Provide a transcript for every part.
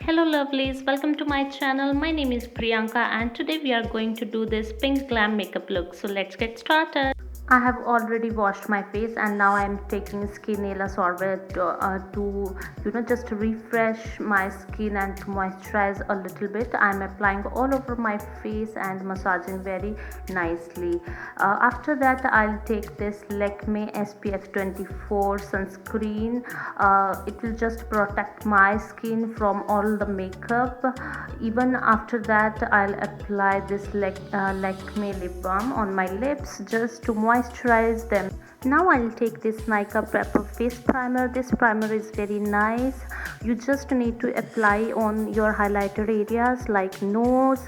Hello lovelies, welcome to my channel. My name is Priyanka and today we are going to do this pink glam makeup look. So let's get started. I have already washed my face and now I am taking skin nail sorbet to just refresh my skin and to moisturize a little bit. I am applying all over my face and massaging very nicely. After that I'll take this Lakme SPF 24 sunscreen. It will just protect my skin from all the makeup. Even after that I'll apply this Lakme lip balm on my lips just to moisturize them. Now I'll take this Nykaa Prepper face primer. This primer is very nice. You just need to apply on your highlighter areas like nose,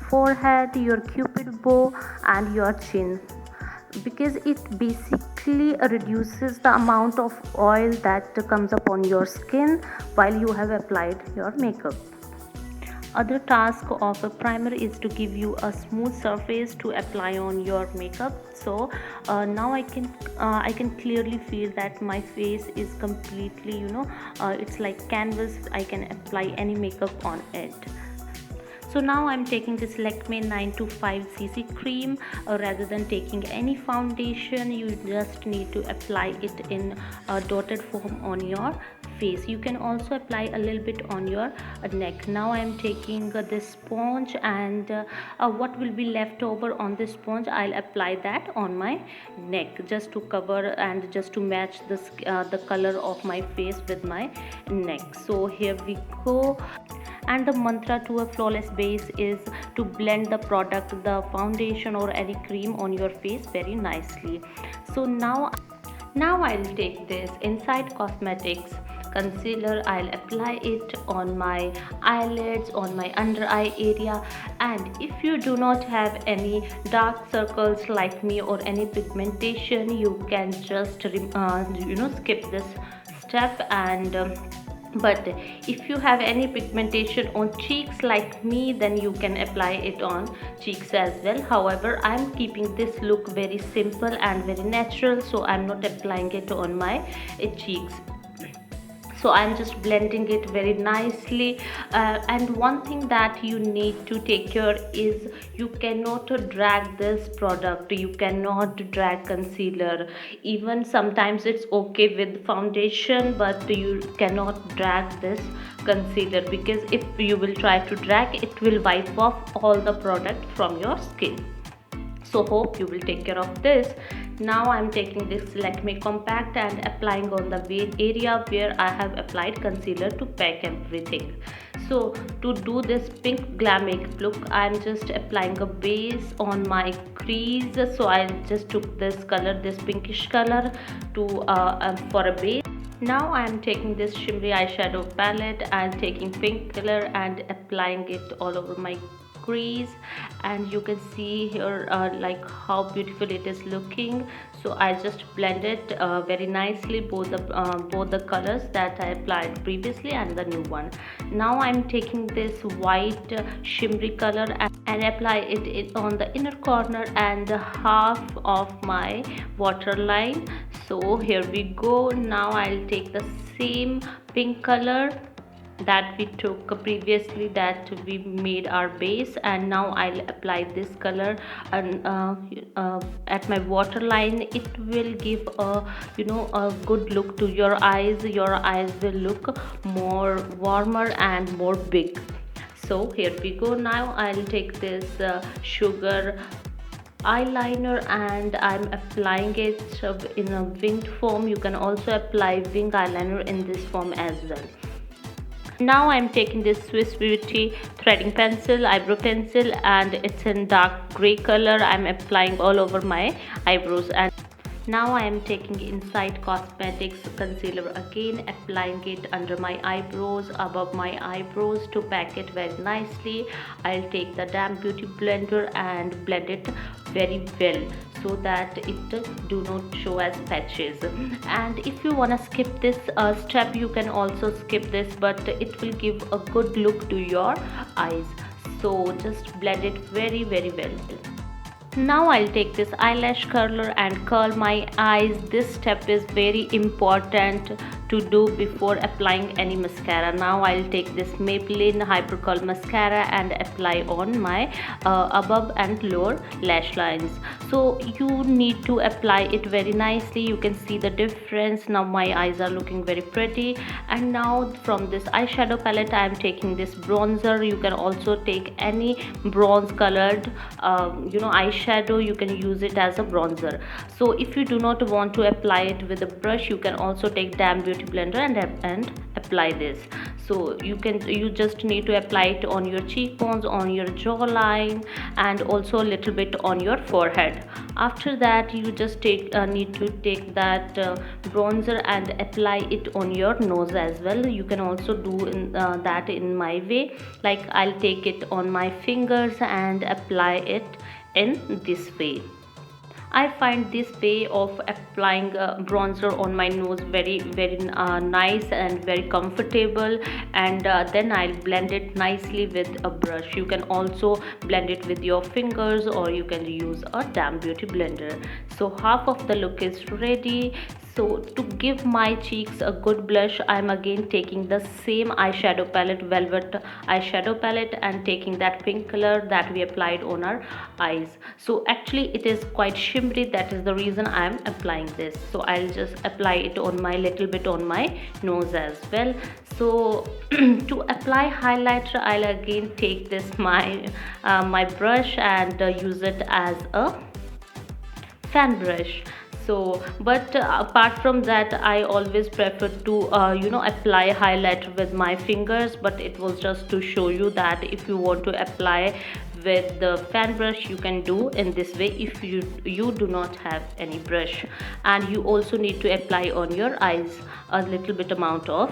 forehead, your cupid bow and your chin, because it basically reduces the amount of oil that comes up on your skin while you have applied your makeup. Other task of a primer is to give you a smooth surface to apply on your makeup. So now I can clearly feel that my face is completely it's like canvas. I can apply any makeup on it. So now I'm taking this Lakme 925cc cream. Rather than taking any foundation, you just need to apply it in a dotted form on your face. You can also apply a little bit on your neck. Now I'm taking this sponge and what will be left over on this sponge, I'll apply that on my neck just to cover and just to match the color of my face with my neck. So here we go. And the mantra to a flawless base is to blend the product, the foundation or any cream on your face very nicely. So now I'll take this Inside Cosmetics concealer. I'll apply it on my eyelids, on my under eye area. And if you do not have any dark circles like me or any pigmentation, you can just skip this step. And but if you have any pigmentation on cheeks like me, then you can apply it on cheeks as well. However, I'm keeping this look very simple and very natural, so I'm not applying it on my cheeks. So I'm just blending it very nicely. And one thing that you need to take care is you cannot drag this product, you cannot drag concealer. Even sometimes it's okay with foundation, but you cannot drag this concealer, because if you will try to drag, it will wipe off all the product from your skin. So hope you will take care of this. Now I'm taking this Lakme Compact and applying on the vein area where I have applied concealer to pack everything. So to do this pink glam makeup look, I'm just applying a base on my crease. So I just took this color, this pinkish color, to for a base. Now I am taking this shimmery eyeshadow palette and taking pink color and applying it all over my crease. And you can see here like how beautiful it is looking. So I just blended very nicely both the colors that I applied previously and the new one. Now I'm taking this white shimmery color and apply it on the inner corner and half of my waterline. So here we go. Now I'll take the same pink color that we took previously, that we made our base, and now I'll apply this color and at my waterline. It will give a good look to your eyes. Your eyes will look more warmer and more big. So here we go. Now I'll take this sugar eyeliner and I'm applying it in a winged form. You can also apply wing eyeliner in this form as well. Now I'm taking this Swiss Beauty threading pencil, eyebrow pencil, and it's in dark gray color. I'm applying all over my eyebrows. And now I am taking Inside Cosmetics concealer again, applying it under my eyebrows, above my eyebrows to pack it very nicely. I'll take the damp beauty blender and blend it very well so that it do not show as patches. And if you want to skip this step, you can also skip this, but it will give a good look to your eyes. So just blend it very well. Now I'll take this eyelash curler and curl my eyes. This step is very important to do before applying any mascara. Now I'll take this Maybelline Hyper Curl mascara and apply on my above and lower lash lines. So you need to apply it very nicely. You can see the difference. Now my eyes are looking very pretty. And now from this eyeshadow palette I am taking this bronzer. You can also take any bronze colored eyeshadow. You can use it as a bronzer. So if you do not want to apply it with a brush, you can also take Damn Beauty blender and apply this. So you just need to apply it on your cheekbones, on your jawline, and also a little bit on your forehead. After that you just need to take that bronzer and apply it on your nose as well. You can also do that in my way, like I'll take it on my fingers and apply it in this way. I find this way of applying bronzer on my nose very nice and very comfortable, and then I'll blend it nicely with a brush. You can also blend it with your fingers, or you can use a Damn Beauty blender. So half of the look is ready. So to give my cheeks a good blush, I'm again taking the same eyeshadow palette, Velvet eyeshadow palette, and taking that pink color that we applied on our eyes. So actually it is quite shimmery, that is the reason I'm applying this. So I'll just apply it on my little bit on my nose as well. So to apply highlighter, I'll again take this my brush and use it as a fan brush. So but apart from that, I always prefer to apply highlighter with my fingers, but it was just to show you that if you want to apply with the fan brush, you can do in this way if you do not have any brush. And you also need to apply on your eyes a little bit amount of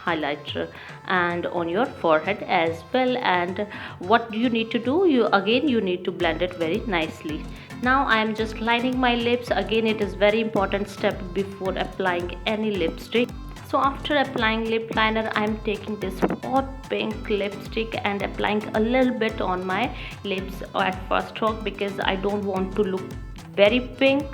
highlighter and on your forehead as well. And what you need to do, you need to blend it very nicely. Now I am just lining my lips. Again, it is very important step before applying any lipstick. So after applying lip liner, I am taking this hot pink lipstick and applying a little bit on my lips at first stroke, because I don't want to look very pink.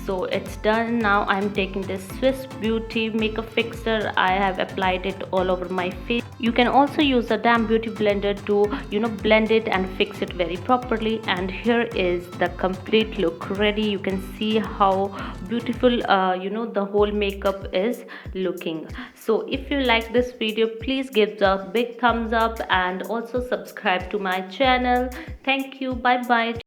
So it's done. Now I'm taking this Swiss Beauty makeup fixer. I have applied it all over my face. You can also use a Damn Beauty blender to blend it and fix it very properly. And here is the complete look ready. You can see how beautiful the whole makeup is looking. So if you like this video, please give the big thumbs up and also subscribe to my channel. Thank you. Bye bye.